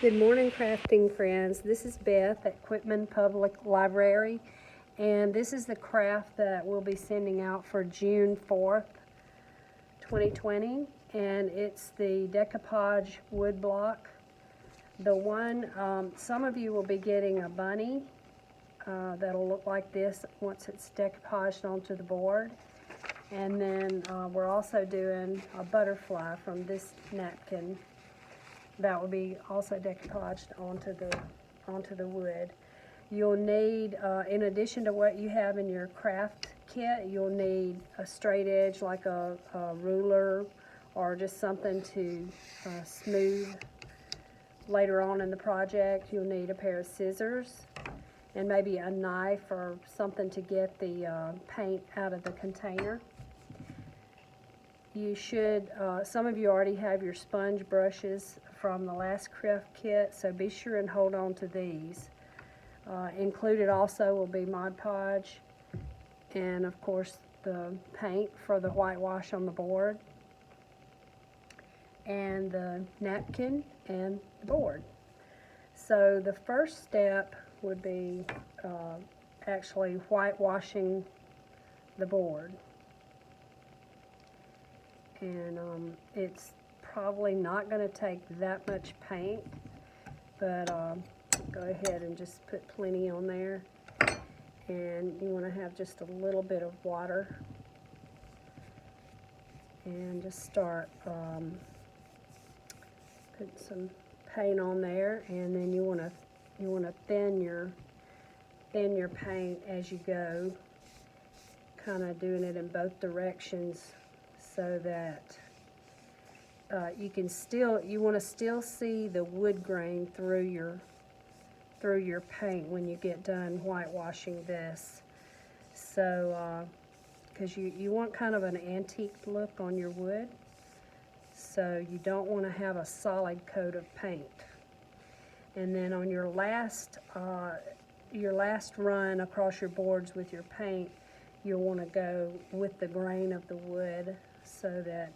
Good morning, crafting friends. This is Beth at Quitman Public Library, and this is the craft that we'll be sending out for June 4th, 2020, and it's the Decoupage woodblock. The one, some of you will be getting a bunny that'll look like this once it's decoupaged onto the board. And then we're also doing a butterfly from this napkin that will be also decoupaged onto the wood. You'll need, in addition to what you have in your craft kit, you'll need a straight edge like a ruler or just something to smooth later on in the project. You'll need a pair of scissors and maybe a knife or something to get the paint out of the container. You should, some of you already have your sponge brushes from the last craft kit, so be sure and hold on to these. Included also will be Mod Podge and of course the paint for the whitewash on the board, and the napkin and the board. So the first step would be actually whitewashing the board. And it's probably not going to take that much paint, but go ahead and just put plenty on there. And you want to have just a little bit of water and just start putting some paint on there, and then you want to thin your paint as you go, kind of doing it in both directions so that you want to still see the wood grain through your paint when you get done whitewashing this. So because you want kind of an antique look on your wood, so you don't want to have a solid coat of paint. And then on your last run across your boards with your paint, you'll want to go with the grain of the wood so that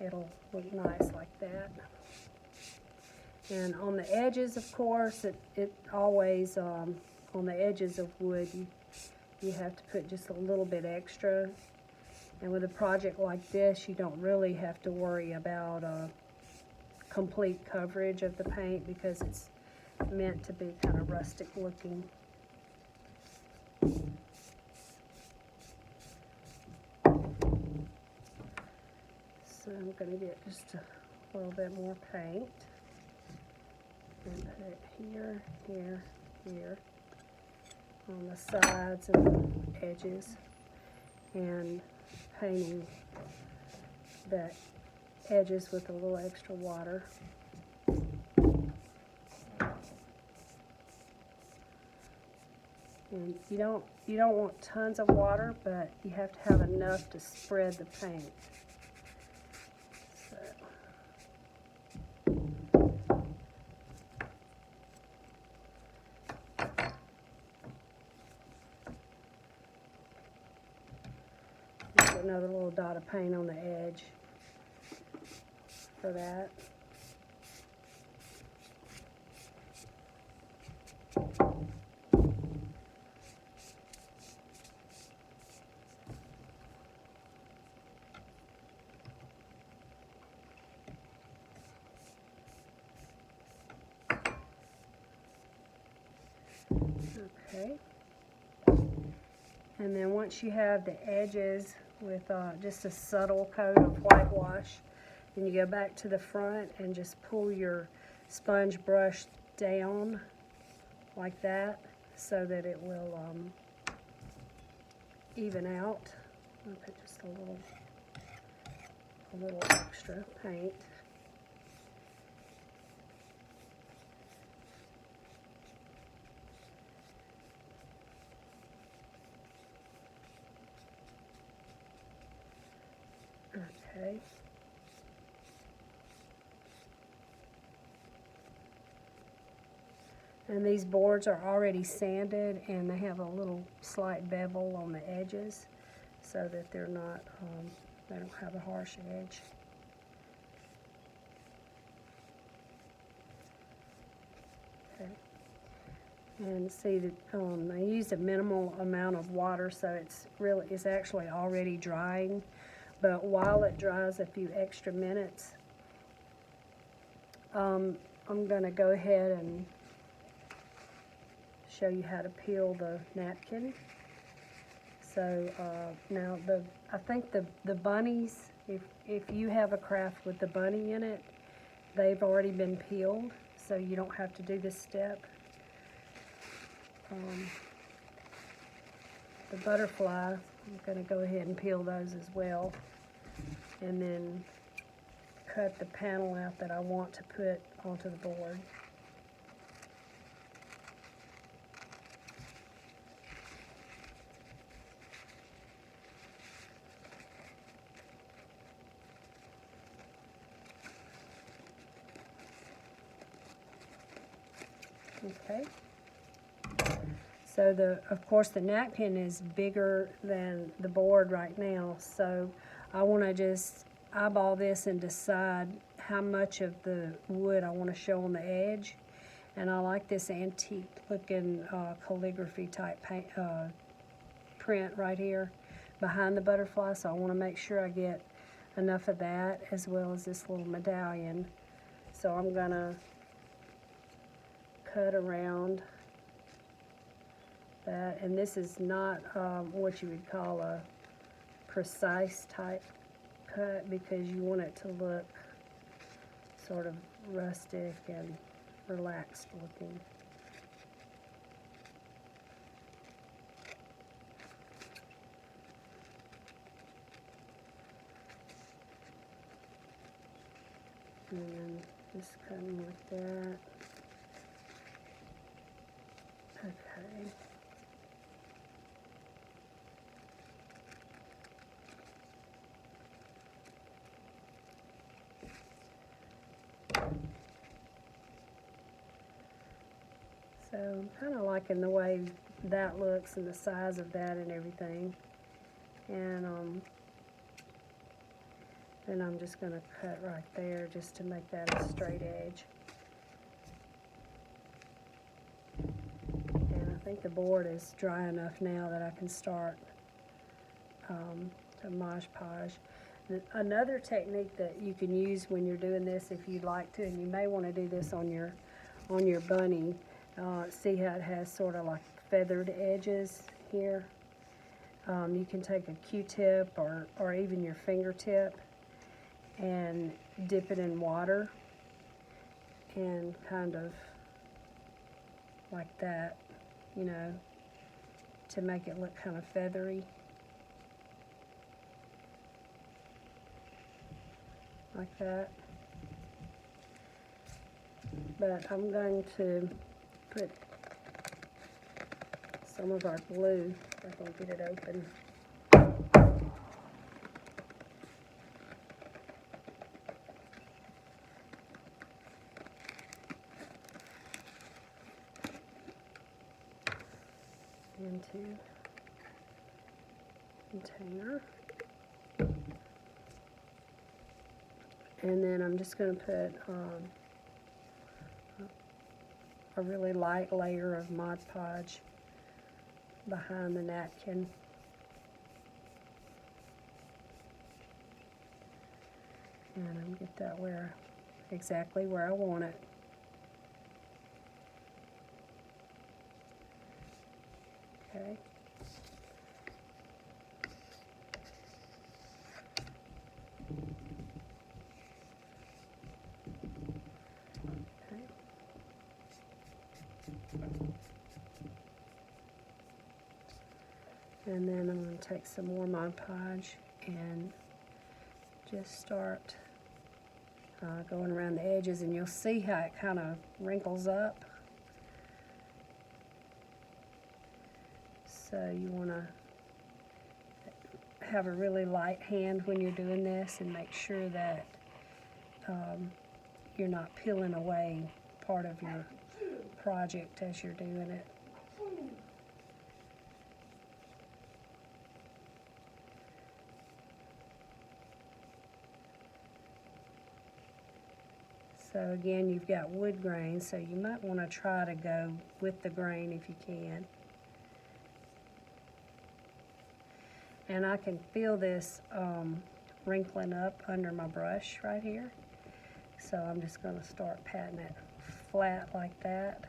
it'll look nice like that. And on the edges, of course, it always, on the edges of wood, you have to put just a little bit extra. And with a project like this, you don't really have to worry about complete coverage of the paint because it's meant to be kind of rustic looking. So I'm going to get just a little bit more paint and put it here, here, here on the sides and the edges, and painting the edges with a little extra water. And you don't want tons of water, but you have to have enough to spread the paint. Another little dot of paint on the edge for that. Okay. And then once you have the edges with just a subtle coat of whitewash, then you go back to the front and just pull your sponge brush down like that so that it will even out. I'll put just a little extra paint. Okay. And these boards are already sanded and they have a little slight bevel on the edges so that they're not, they don't have a harsh edge. Okay. And see that I used a minimal amount of water, so it's actually already drying. But while it dries a few extra minutes, I'm going to go ahead and show you how to peel the napkin. So now I think the bunnies, if you have a craft with the bunny in it, they've already been peeled, so you don't have to do this step. The butterfly, I'm going to go ahead and peel those as well, and then cut the panel out that I want to put onto the board. Okay. So of course the napkin is bigger than the board right now, so I want to just eyeball this and decide how much of the wood I want to show on the edge. And I like this antique looking calligraphy type print right here behind the butterfly, so I want to make sure I get enough of that as well as this little medallion. So I'm going to cut around that, and this is not what you would call a precise type cut, because you want it to look sort of rustic and relaxed looking. And just cutting like that. Okay. So I'm kind of liking the way that looks and the size of that and everything. And then I'm just going to cut right there just to make that a straight edge. And I think the board is dry enough now that I can start to Mod Podge. Another technique that you can use when you're doing this, if you'd like to, and you may want to do this on your bunny, see how it has sort of like feathered edges here. You can take a Q-tip or even your fingertip and dip it in water and kind of like that, you know, to make it look kind of feathery. Like that. But I'm going to put some of our glue, if I can get it open. Into container. And then I'm just going to put a really light layer of Mod Podge behind the napkin. And I'm going to get that exactly where I want it. Okay. And then I'm going to take some more Mod Podge and just start going around the edges, and you'll see how it kind of wrinkles up. So you want to have a really light hand when you're doing this and make sure that you're not peeling away part of your project as you're doing it. So again, you've got wood grain, so you might want to try to go with the grain if you can. And I can feel this wrinkling up under my brush right here. So I'm just going to start patting it flat like that.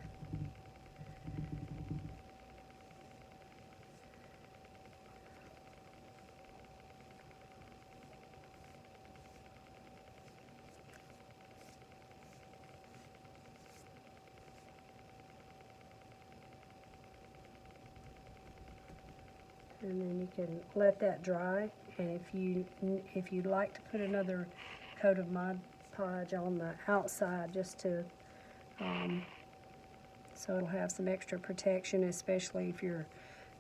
And then you can let that dry, and if you'd like to put another coat of Mod Podge on the outside just to so it'll have some extra protection, especially if you're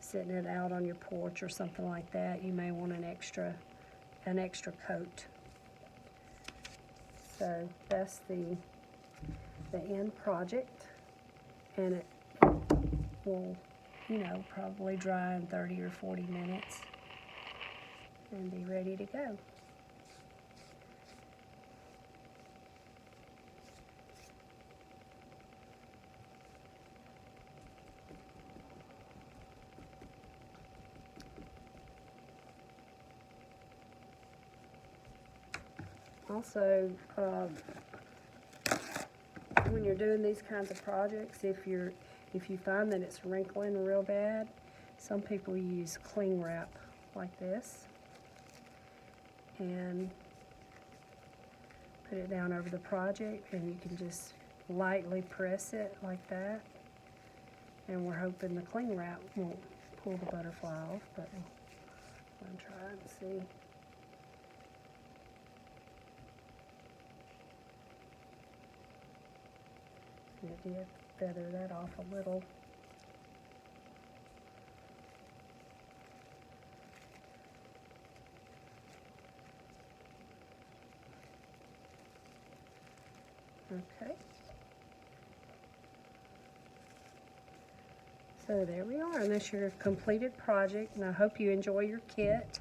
sitting it out on your porch or something like that, you may want an extra coat. So that's the end project, and it will, you know, probably dry in 30 or 40 minutes and be ready to go. Also, when you're doing these kinds of projects, if you find that it's wrinkling real bad, some people use cling wrap like this and put it down over the project, and you can just lightly press it like that, and we're hoping the cling wrap won't pull the butterfly off, but I'm going to try and see. It did feather that off a little. Okay. So there we are, and that's your completed project, and I hope you enjoy your kit.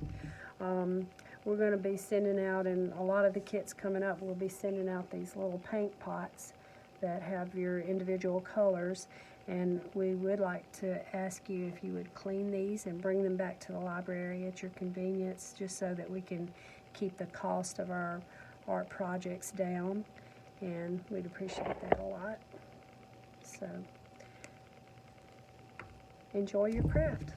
We're going to be sending out, and a lot of the kits coming up, we'll be sending out these little paint pots that have your individual colors, and we would like to ask you if you would clean these and bring them back to the library at your convenience, just so that we can keep the cost of our art projects down, and we'd appreciate that a lot. So enjoy your craft.